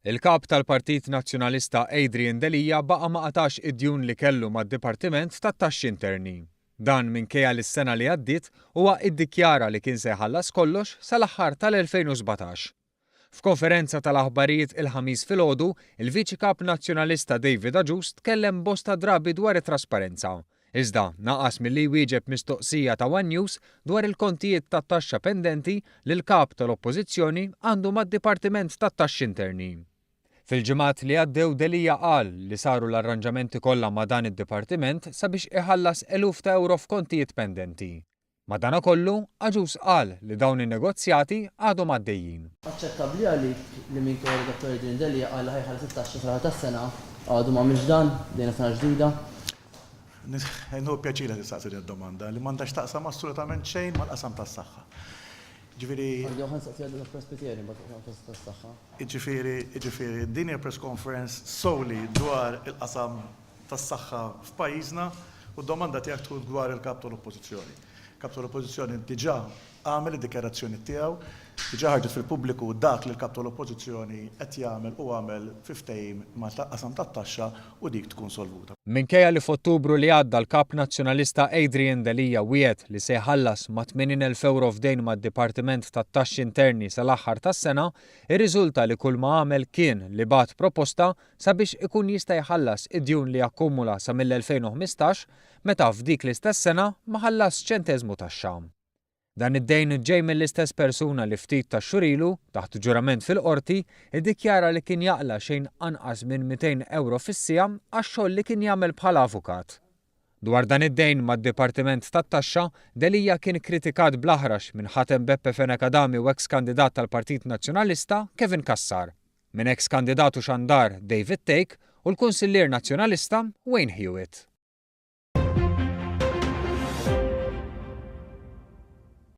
Il-kap tal-Partit Nazzjonalista Adrian Delija baqa' ma qatax id-djun li kellu mad-Dipartiment tat-Taxxi Interni. Dan minkejja li s-sena li għaddiet huwa iddikjara li kien se jħallas kollox sal-aħħar tal-2017. F'konferenza tal-aħbarijiet il-ħamis filgħodu, il-Viċi Kap Nazzjonalista David Aġust tkellem bosta drabi dwar it-trasparenza. Iżda naqas milli jwieġeb mistoqsija ta' One News dwar il-kontijiet tat-taxxa pendenti li l-kap tal-Oppożizzjoni għandu mad-Dipartiment tat-Taxxi Interni. Fil-ġimgħat li għaddew Delija qal li saru l-arranġamenti kollha ma' dan id-dipartiment sabiex iħallas eluf ta' euro f'kontijiet pendenti. Madankollu Aġus qal li dawn in-negozjati għadhom għaddejjin. Aċċettabbli għalik li minn kien Dr. Adrian Delija qal li ħajħallas it-taxxa sal tas-sena għadu m'għamilx dan dejna sena ġdida. Hu pjaċira li saqsi d-domanda li m'għandax taqsam assolutament xejn mal-qasam tas-saħħa. Ġifieri, din press conference solely dwar il-qasam tas-saħħa f'pajjiżna u d-domanda tiegħek tkun dwar il-kap tal-Oppożizzjoni. Kap tal-Oppożizzjoni diġà għamel id-dikjarazzjoni tiegħu, diġà ħarġet fil-pubbliku dak li l-kap tal-Oppożizzjoni qed jagħmel u għamel fiftehim mal-qasam tat-taxxa u dik tkun solvuta. Minkejja li f'Ottubru li għadda l-Kap Nazzjonalista Adrian Delija wiegħed li se jħallas ma' 80,000 euro f'dejn mad-Dipartiment tat-Taxxi Interni sal-aħħar tas-sena, irriżulta li kull ma għamel kien li bagħat proposta sabiex ikun jista' jħallas id-djun li akkumula sa mill-2015 meta f'dik l-istess sena ma ħallas ċenteżmu taxxa. Dan id-dejn ġej mill-istess persuna li ftit ta' xurilu taħt ġurament fil-qorti iddikjara li kien jaqla xejn anqas minn 200 euro fis-sija għax-xogħol li kien jagħmel bħala avukat. Dwar dan id-dejn mad-Dipartiment tat-Taxxa, Delija kien kritikat bl-aħrax minn ħatem Beppe Fenekadami u ex-kandidat tal-Partit Nazzjonalista Kevin Kassar, minn ex-kandidatu xandar David Tejk u l-Kunsillier Nazzjonalista Wayne Hewitt.